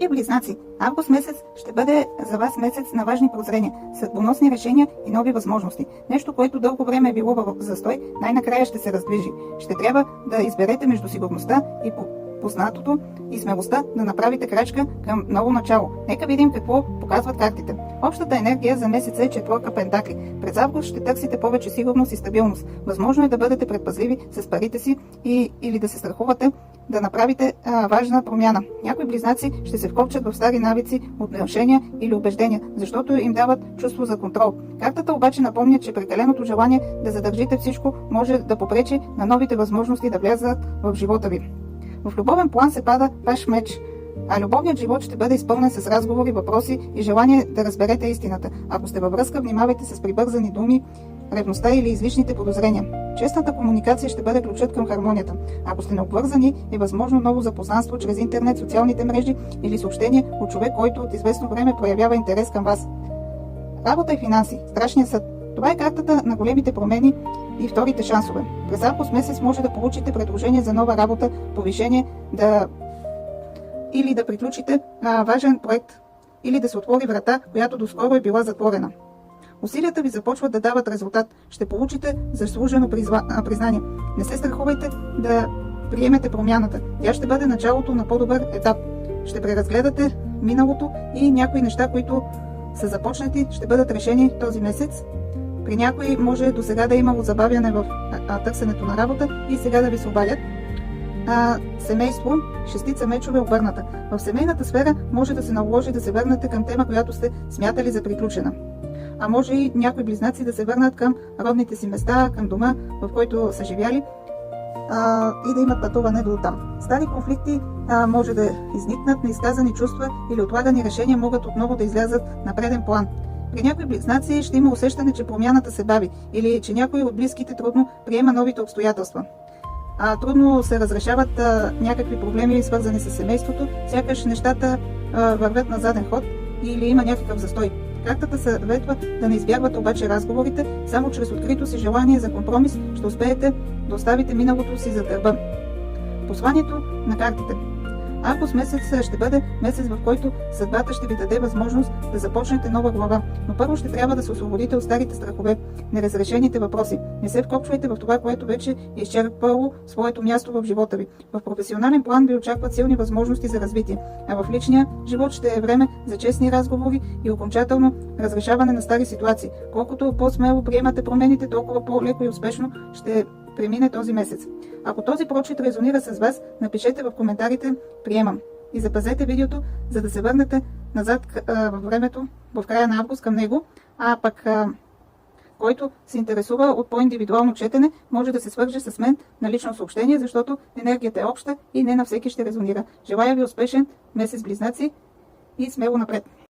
И близнаци, август месец ще бъде за вас месец на важни прозрения, съдбоносни решения и нови възможности. Нещо, което дълго време е било в застой, най-накрая ще се раздвижи. Ще трябва да изберете между сигурността и познатото и смелостта да направите крачка към ново начало. Нека видим какво показват картите. Общата енергия за месеца е четворка пентакли. През август ще търсите повече сигурност и стабилност. Възможно е да бъдете предпазливи с парите си или да се страхувате да направите важна промяна. Някои близнаци ще се вкопчат в стари навици, отношения или убеждения, защото им дават чувство за контрол. Картата обаче напомня, че прекаленото желание да задържите всичко може да попречи на новите възможности да влязат в живота ви. В любовен план се пада ваш меч, а любовният живот ще бъде изпълнен с разговори, въпроси и желание да разберете истината. Ако сте във връзка, внимавайте с прибързани думи, ревността или излишните подозрения. Честната комуникация ще бъде ключът към хармонията. Ако сте необвързани, е възможно ново запознанство чрез интернет, социалните мрежи или съобщение от човек, който от известно време проявява интерес към вас. Работа и финанси. Страшният съд. Това е картата на големите промени и вторите шансове. През август месец може да получите предложение за нова работа, повишение, или да приключите важен проект, или да се отвори врата, която доскоро е била затворена. Усилията ви започват да дават резултат. Ще получите заслужено признание. Не се страхувайте да приемете промяната. Тя ще бъде началото на по-добър етап. Ще преразгледате миналото и някои неща, които са започнати, ще бъдат решени този месец. При някои може до сега да е имало забавяне в търсенето на работа и сега да ви се обадят. Семейство, шестица мечове обърната. В семейната сфера може да се наложи да се върнете към тема, която сте смятали за приключена. А може и някои близнаци да се върнат към родните си места, към дома, в който са живяли и да имат пътуване до там. Стари конфликти може да изникнат, неизказани чувства или отлагани решения могат отново да излязат на преден план. При някои близнаци ще има усещане, че промяната се бави или че някой от близките трудно приема новите обстоятелства. Трудно се разрешават някакви проблеми, свързани с семейството, сякаш нещата вървят на заден ход или има някакъв застой. Картата съветва да не избягвате обаче разговорите, само чрез открито си желание за компромис ще успеете да оставите миналото си зад гърба. Посланието на картите. Август месец ще бъде месец, в който съдбата ще ви даде възможност да започнете нова глава, но първо ще трябва да се освободите от старите страхове, неразрешените въпроси. Не се вкопчвайте в това, което вече е изчерпало своето място в живота ви. В професионален план ви очакват силни възможности за развитие, а в личния живот ще е време за честни разговори и окончателно разрешаване на стари ситуации. Колкото по-смело приемате промените, толкова по-леко и успешно ще премине този месец. Ако този прочит резонира с вас, напишете в коментарите "Приемам" и запазете видеото, за да се върнете назад във времето, в края на август към него, а пък който се интересува от по-индивидуално четене, може да се свърже с мен на лично съобщение, защото енергията е обща и не на всеки ще резонира. Желая ви успешен месец, близнаци, и смело напред!